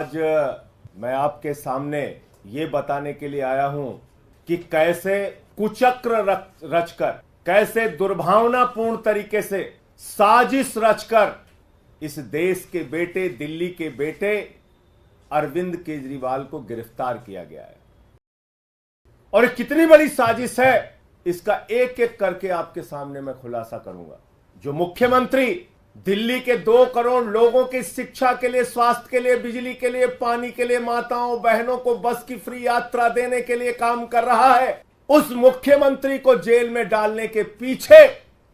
आज मैं आपके सामने ये बताने के लिए आया हूं कि कैसे कुचक्र रचकर, कैसे दुर्भावनापूर्ण तरीके से साजिश रचकर इस देश के बेटे, दिल्ली के बेटे अरविंद केजरीवाल को गिरफ्तार किया गया है। और कितनी बड़ी साजिश है, इसका एक एक करके आपके सामने मैं खुलासा करूंगा। जो मुख्यमंत्री दिल्ली के 2 करोड़ लोगों की शिक्षा के लिए, स्वास्थ्य के लिए, बिजली के लिए, पानी के लिए, माताओं बहनों को बस की फ्री यात्रा देने के लिए काम कर रहा है, उस मुख्यमंत्री को जेल में डालने के पीछे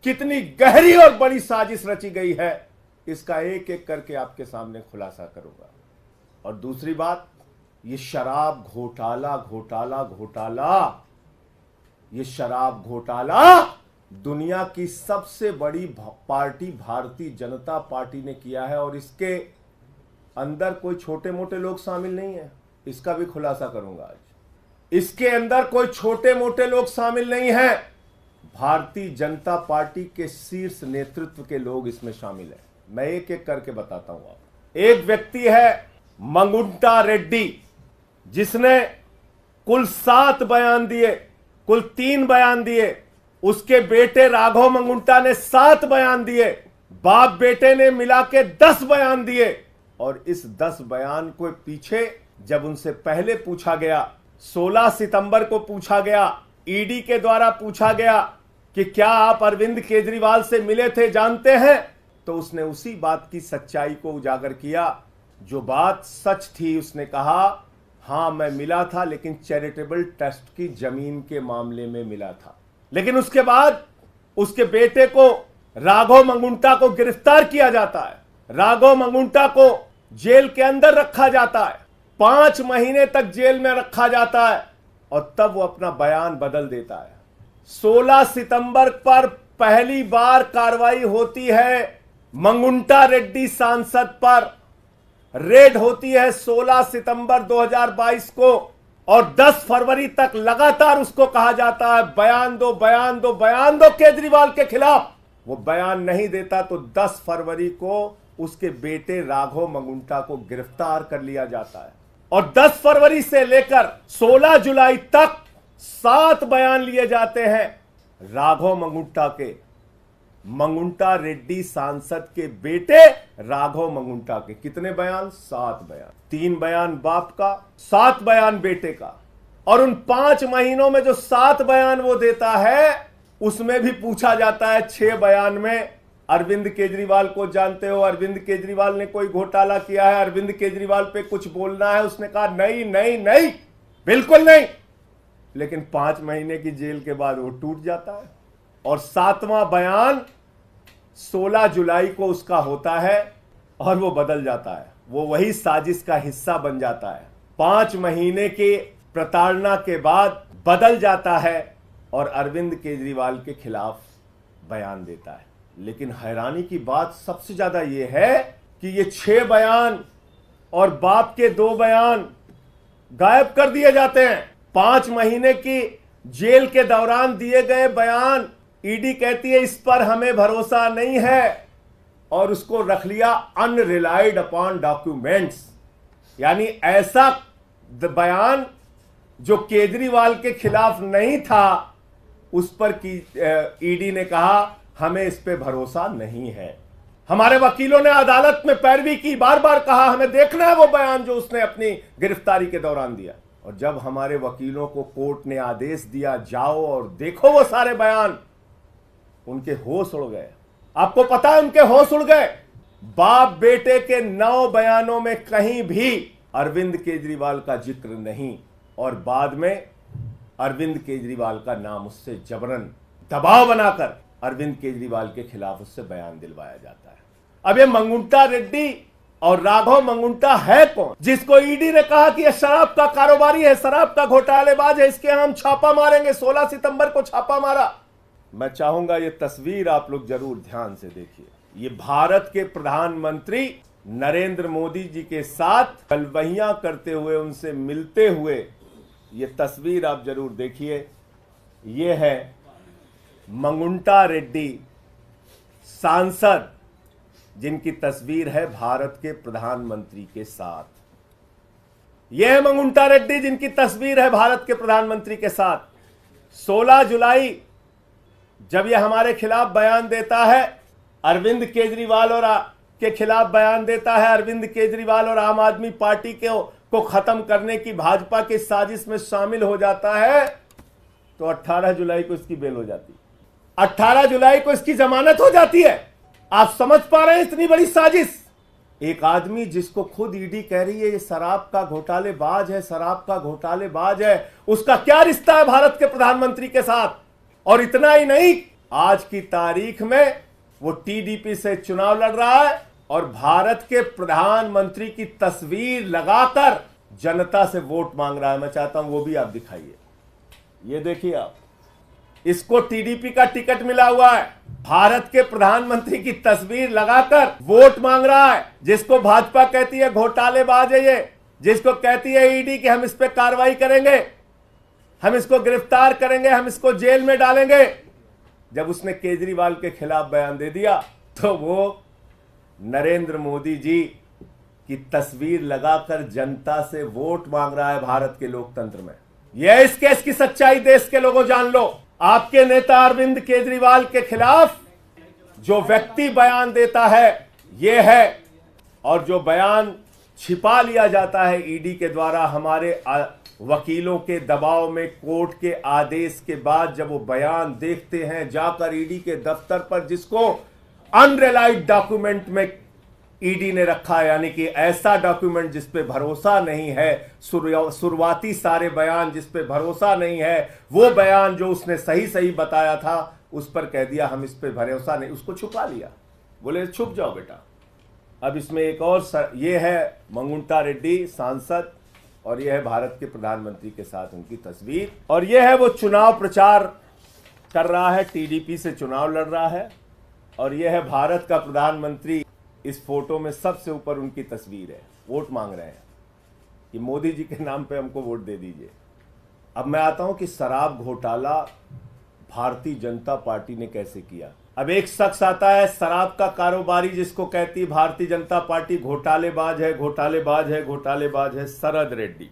कितनी गहरी और बड़ी साजिश रची गई है, इसका एक एक करके आपके सामने खुलासा करूंगा। और दूसरी बात, ये शराब घोटाला, ये शराब घोटाला दुनिया की सबसे बड़ी पार्टी भारतीय जनता पार्टी ने किया है, और इसके अंदर कोई छोटे मोटे लोग शामिल नहीं है, इसका भी खुलासा करूंगा आज। इसके अंदर कोई छोटे मोटे लोग शामिल नहीं है, भारतीय जनता पार्टी के शीर्ष नेतृत्व के लोग इसमें शामिल हैं। मैं एक एक करके बताता हूं आप। एक व्यक्ति है मंगुंटा रेड्डी, जिसने कुल 7 बयान दिए, कुल 3 बयान दिए। उसके बेटे राघव मंगुंटा ने 7 बयान दिए, बाप बेटे ने मिला के 10 बयान दिए। और इस 10 बयान को पीछे जब उनसे पहले पूछा गया, 16 सितंबर को पूछा गया, ईडी के द्वारा पूछा गया कि क्या आप अरविंद केजरीवाल से मिले थे, जानते हैं, तो उसने उसी बात की सच्चाई को उजागर किया। जो बात सच थी, उसने कहा हां मैं मिला था, लेकिन चैरिटेबल ट्रस्ट की जमीन के मामले में मिला था। लेकिन उसके बाद उसके बेटे को, राघव मंगुंटा को गिरफ्तार किया जाता है, राघव मंगुंटा को जेल के अंदर रखा जाता है, 5 महीने तक जेल में रखा जाता है, और तब वो अपना बयान बदल देता है। 16 सितंबर पर पहली बार कार्रवाई होती है मंगुंटा रेड्डी सांसद पर, रेड होती है 16 सितंबर 2022 को, और 10 फरवरी तक लगातार उसको कहा जाता है बयान दो, बयान दो, बयान दो केजरीवाल के खिलाफ। वो बयान नहीं देता तो 10 फरवरी को उसके बेटे राघव मंगुंटा को गिरफ्तार कर लिया जाता है, और 10 फरवरी से लेकर 16 जुलाई तक 7 बयान लिए जाते हैं राघव मंगुंटा के, मंगुंटा रेड्डी सांसद के बेटे राघव मंगुंटा के। कितने बयान? 7 बयान। 3 बयान बाप का, 7 बयान बेटे का। और उन 5 महीनों में जो 7 बयान वो देता है, उसमें भी पूछा जाता है 6 बयान में अरविंद केजरीवाल को जानते हो, अरविंद केजरीवाल ने कोई घोटाला किया है, अरविंद केजरीवाल पे कुछ बोलना है। उसने कहा नहीं नहीं नहीं, बिल्कुल नहीं। लेकिन 5 महीने की जेल के बाद वो टूट जाता है, और 7वां बयान 16 जुलाई को उसका होता है, और वो बदल जाता है, वो वही साजिश का हिस्सा बन जाता है। 5 महीने की प्रताड़ना के बाद बदल जाता है, और अरविंद केजरीवाल के खिलाफ बयान देता है। लेकिन हैरानी की बात सबसे ज्यादा यह है कि ये 6 बयान और बाप के 2 बयान गायब कर दिए जाते हैं। 5 महीने की जेल के दौरान दिए गए बयान, ईडी कहती है इस पर हमें भरोसा नहीं है, और उसको रख लिया अनरिलाइड अपॉन डॉक्यूमेंट्स। यानी ऐसा बयान जो केजरीवाल के खिलाफ नहीं था, उस पर की ईडी ने कहा हमें इस पे भरोसा नहीं है। हमारे वकीलों ने अदालत में पैरवी की, बार बार कहा हमें देखना है वो बयान जो उसने अपनी गिरफ्तारी के दौरान दिया। और जब हमारे वकीलों को कोर्ट ने आदेश दिया जाओ और देखो वो सारे बयान, उनके होश उड़ गए। आपको पता है उनके होश उड़ गए। बाप बेटे के 9 बयानों में कहीं भी अरविंद केजरीवाल का जिक्र नहीं, और बाद में अरविंद केजरीवाल का नाम उससे जबरन दबाव बनाकर अरविंद केजरीवाल के खिलाफ उससे बयान दिलवाया जाता है। अब ये मंगुंटा रेड्डी और राघव मंगुंटा है कौन, जिसको ईडी ने कहा कि यह शराब का कारोबारी है, शराब का घोटालेबाज है, इसके हम छापा मारेंगे। 16 सितंबर को छापा मारा। मैं चाहूंगा ये तस्वीर आप लोग जरूर ध्यान से देखिए। ये भारत के प्रधानमंत्री नरेंद्र मोदी जी के साथ गलबहियां करते हुए, उनसे मिलते हुए, ये तस्वीर आप जरूर देखिए। ये है मंगुंटा रेड्डी सांसद, जिनकी तस्वीर है भारत के प्रधानमंत्री के साथ। यह है मंगुंटा रेड्डी, जिनकी तस्वीर है भारत के प्रधानमंत्री के साथ। 16 जुलाई जब यह हमारे खिलाफ बयान देता है, अरविंद केजरीवाल और के खिलाफ बयान देता है, अरविंद केजरीवाल और आम आदमी पार्टी को खत्म करने की भाजपा की साजिश में शामिल हो जाता है, तो 18 जुलाई को इसकी बेल हो जाती है, 18 जुलाई को इसकी जमानत हो जाती है। आप समझ पा रहे हैं इतनी बड़ी साजिश? एक आदमी जिसको खुद ईडी कह रही है ये शराब का घोटालेबाज है, शराब का घोटालेबाज है, उसका क्या रिश्ता है भारत के प्रधानमंत्री के साथ? और इतना ही नहीं, आज की तारीख में वो टीडीपी से चुनाव लड़ रहा है और भारत के प्रधानमंत्री की तस्वीर लगाकर जनता से वोट मांग रहा है। मैं चाहता हूं वो भी आप दिखाइए। ये देखिए आप, इसको टीडीपी का टिकट मिला हुआ है, भारत के प्रधानमंत्री की तस्वीर लगाकर वोट मांग रहा है। जिसको भाजपा कहती है घोटालेबाज है ये, जिसको कहती है ईडी कि हम इस पे कार्रवाई करेंगे, हम इसको गिरफ्तार करेंगे, हम इसको जेल में डालेंगे। जब उसने केजरीवाल के खिलाफ बयान दे दिया तो वो नरेंद्र मोदी जी की तस्वीर लगाकर जनता से वोट मांग रहा है भारत के लोकतंत्र में। यह इस केस की सच्चाई देश के लोगों जान लो। आपके नेता अरविंद केजरीवाल के खिलाफ जो व्यक्ति बयान देता है ये है, और जो बयान छिपा लिया जाता है ईडी के द्वारा हमारे वकीलों के दबाव में, कोर्ट के आदेश के बाद जब वो बयान देखते हैं जाकर ईडी के दफ्तर पर, जिसको अनरिलाइड डॉक्यूमेंट में ईडी ने रखा है, यानी कि ऐसा डॉक्यूमेंट जिस पे भरोसा नहीं है, शुरुआती सारे बयान जिस पे भरोसा नहीं है, वो बयान जो उसने सही सही बताया था उस पर कह दिया हम इस पे भरोसा नहीं, उसको छुपा लिया। बोले छुप जाओ बेटा। अब इसमें एक और ये है मंगुंटा रेड्डी सांसद, और यह है भारत के प्रधानमंत्री के साथ उनकी तस्वीर, और यह है वो चुनाव प्रचार कर रहा है, टीडीपी से चुनाव लड़ रहा है, और यह है भारत का प्रधानमंत्री। इस फोटो में सबसे ऊपर उनकी तस्वीर है, वोट मांग रहे हैं कि मोदी जी के नाम पे हमको वोट दे दीजिए। अब मैं आता हूं कि शराब घोटाला भारतीय जनता पार्टी ने कैसे किया। अब एक शख्स आता है शराब का कारोबारी, जिसको कहती भारतीय जनता पार्टी घोटालेबाज है, घोटालेबाज है, घोटालेबाज है, शरद रेड्डी।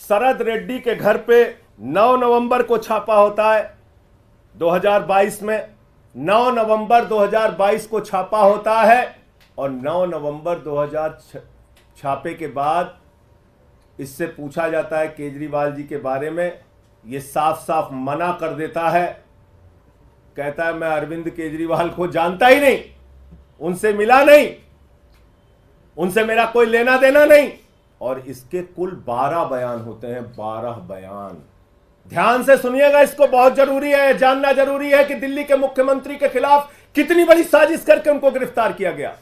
शरद रेड्डी के घर पे 9 नवंबर को छापा होता है 2022 में, 9 नवंबर 2022 को छापा होता है, और 9 नवंबर 2000 छापे के बाद इससे पूछा जाता है केजरीवाल जी के बारे में, ये साफ साफ मना कर देता है, कहता है मैं अरविंद केजरीवाल को जानता ही नहीं, उनसे मिला नहीं, उनसे मेरा कोई लेना देना नहीं। और इसके कुल 12 बयान होते हैं, 12 बयान। ध्यान से सुनिएगा, इसको बहुत जरूरी है, जानना जरूरी है कि दिल्ली के मुख्यमंत्री के खिलाफ कितनी बड़ी साजिश करके उनको गिरफ्तार किया गया।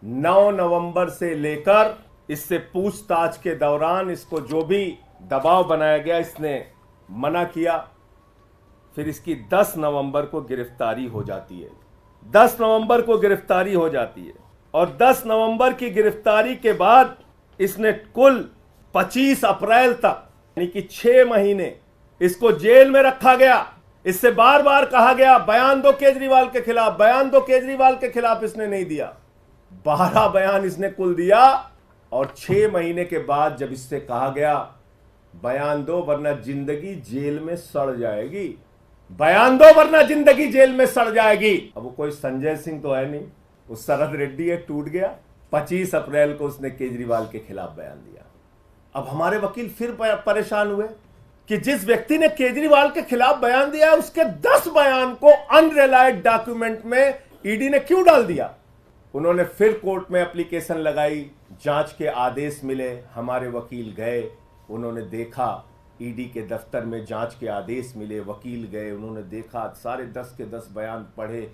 9 नवंबर से लेकर इससे पूछताछ के दौरान इसको जो भी दबाव बनाया गया इसने मना किया। फिर इसकी 10 नवंबर को गिरफ्तारी हो जाती है, 10 नवंबर को गिरफ्तारी हो जाती है, और 10 नवंबर की गिरफ्तारी के बाद इसने कुल 25 अप्रैल तक, यानी कि 6 महीने इसको जेल में रखा गया। इससे बार बार कहा गया बयान दो केजरीवाल के खिलाफ, बयान दो केजरीवाल के खिलाफ, इसने नहीं दिया। 12 बयान इसने कुल दिया, और 6 महीने के बाद जब इससे कहा गया बयान दो वरना जिंदगी जेल में सड़ जाएगी, बयान दो वरना जिंदगी जेल में सड़ जाएगी। अब वो कोई संजय सिंह तो है नहीं, वो शरद रेड्डी है, टूट गया। 25 अप्रैल को उसने केजरीवाल के खिलाफ बयान दिया। अब हमारे वकील फिर परेशान हुए कि जिस व्यक्ति ने केजरीवाल के खिलाफ बयान दिया उसके 10 बयान को अनरिलाइड डॉक्यूमेंट में ईडी ने क्यों डाल दिया। उन्होंने फिर कोर्ट में एप्लीकेशन लगाई, जांच के आदेश मिले, हमारे वकील गए, उन्होंने देखा, ईडी के दफ्तर में जांच के आदेश मिले, वकील गए, उन्होंने देखा, सारे 10 के 10 बयान पढ़े,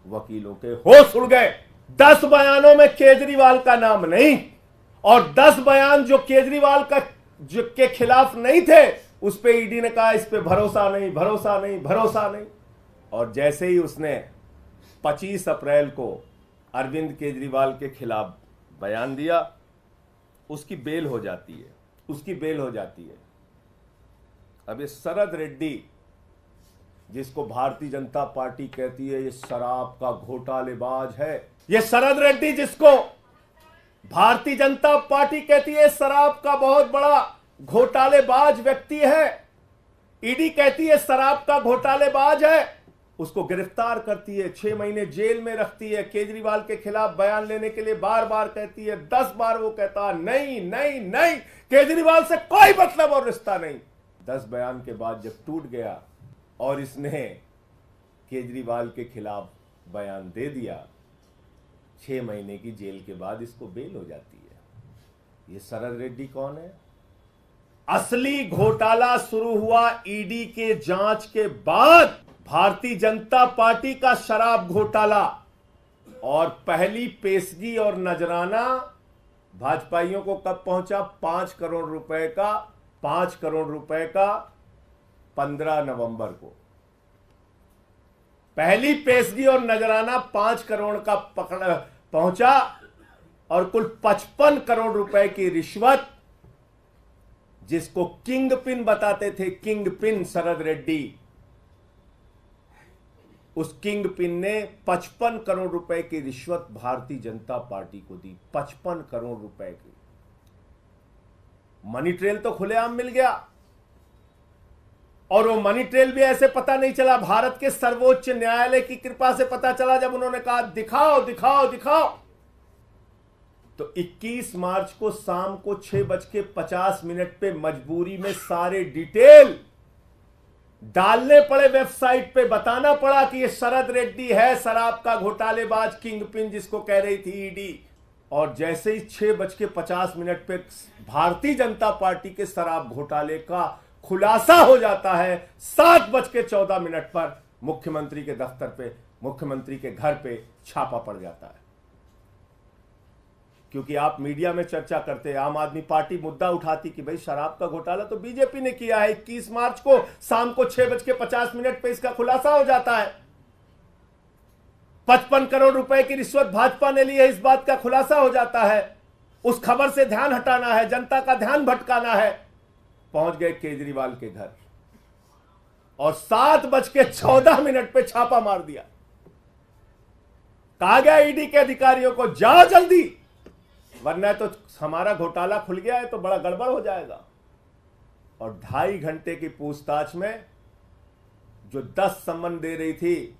वकीलों के होश उड़ गए। 10 बयानों में केजरीवाल का नाम नहीं, और 10 बयान जो केजरीवाल का जो के खिलाफ नहीं थे उस पे ईडी ने कहा इस पे भरोसा नहीं, भरोसा नहीं, भरोसा नहीं। और जैसे ही उसने 25 अप्रैल को अरविंद केजरीवाल के खिलाफ बयान दिया, उसकी बेल हो जाती है, उसकी बेल हो जाती है। अब ये शरद रेड्डी, जिसको भारतीय जनता पार्टी कहती है ये शराब का घोटालेबाज है, ये शरद रेड्डी जिसको भारतीय जनता पार्टी कहती है शराब का बहुत बड़ा घोटालेबाज व्यक्ति है, ईडी कहती है शराब का घोटालेबाज है, उसको गिरफ्तार करती है, 6 महीने जेल में रखती है, केजरीवाल के खिलाफ बयान लेने के लिए बार बार कहती है, 10 बार वो कहता नहीं नहीं नहीं, केजरीवाल से कोई मतलब और रिश्ता नहीं। 10 बयान के बाद जब टूट गया और इसने केजरीवाल के खिलाफ बयान दे दिया, 6 महीने की जेल के बाद इसको बेल हो जाती है। ये शरद रेड्डी कौन है? असली घोटाला शुरू हुआ ईडी के जांच के बाद। भारतीय जनता पार्टी का शराब घोटाला और पहली पेशगी और नजराना भाजपाइयों को कब पहुंचा? 5 करोड़ रुपए का 15 नवंबर को पहली पेशगी और नजराना 5 करोड़ का पहुंचा और कुल 55 करोड़ रुपए की रिश्वत, जिसको किंग पिन बताते थे, किंग पिन शरद रेड्डी, उस किंग पिन ने 55 करोड़ रुपए की रिश्वत भारतीय जनता पार्टी को दी। 55 करोड़ रुपए की मनी ट्रेल तो खुलेआम मिल गया, और वो मनी ट्रेल भी ऐसे पता नहीं चला, भारत के सर्वोच्च न्यायालय की कृपा से पता चला जब उन्होंने कहा दिखाओ दिखाओ दिखाओ। तो 21 मार्च को शाम को 6:50 पे मजबूरी में सारे डिटेल डालने पड़े वेबसाइट पे, बताना पड़ा कि ये शरद रेड्डी है शराब का घोटालेबाज किंग पिन, जिसको कह रही थी ईडी। और जैसे ही 6:50 पे भारतीय जनता पार्टी के शराब घोटाले का खुलासा हो जाता है, 7:14 पर मुख्यमंत्री के दफ्तर पे, मुख्यमंत्री के घर पे छापा पड़ जाता है। क्योंकि आप मीडिया में चर्चा करते हैं, आम आदमी पार्टी मुद्दा उठाती कि भाई शराब का घोटाला तो बीजेपी ने किया है, 21 मार्च को शाम को 6:50 पे इसका खुलासा हो जाता है, 55 करोड़ रुपए की रिश्वत भाजपा ने ली है, इस बात का खुलासा हो जाता है। उस खबर से ध्यान हटाना है, जनता का ध्यान भटकाना है। पहुंच गए केजरीवाल के घर और 7:14 पे छापा मार दिया। कहा गया ईडी के अधिकारियों को जाओ जल्दी, वरना तो हमारा घोटाला खुल गया है तो बड़ा गड़बड़ हो जाएगा। और 2.5 घंटे की पूछताछ में जो 10 सम्मन दे रही थी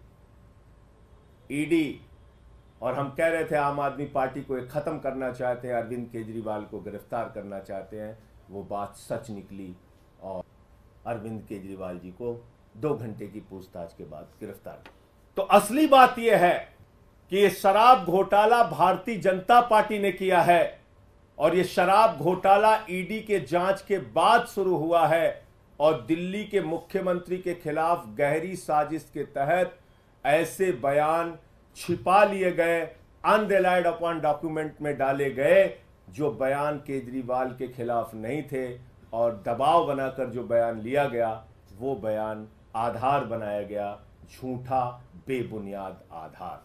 ईडी, और हम कह रहे थे आम आदमी पार्टी को एक खत्म करना चाहते हैं, अरविंद केजरीवाल को गिरफ्तार करना चाहते हैं, वो बात सच निकली और अरविंद केजरीवाल जी को 2 घंटे की पूछताछ के बाद गिरफ्तार। तो असली बात यह है कि ये शराब घोटाला भारतीय जनता पार्टी ने किया है, और ये शराब घोटाला ईडी के जांच के बाद शुरू हुआ है, और दिल्ली के मुख्यमंत्री के खिलाफ गहरी साजिश के तहत ऐसे बयान छिपा लिए गए, अनरिलाइड अपॉन डॉक्यूमेंट में डाले गए, जो बयान केजरीवाल के खिलाफ नहीं थे, और दबाव बनाकर जो बयान लिया गया वो बयान आधार बनाया गया, झूठा बेबुनियाद आधार।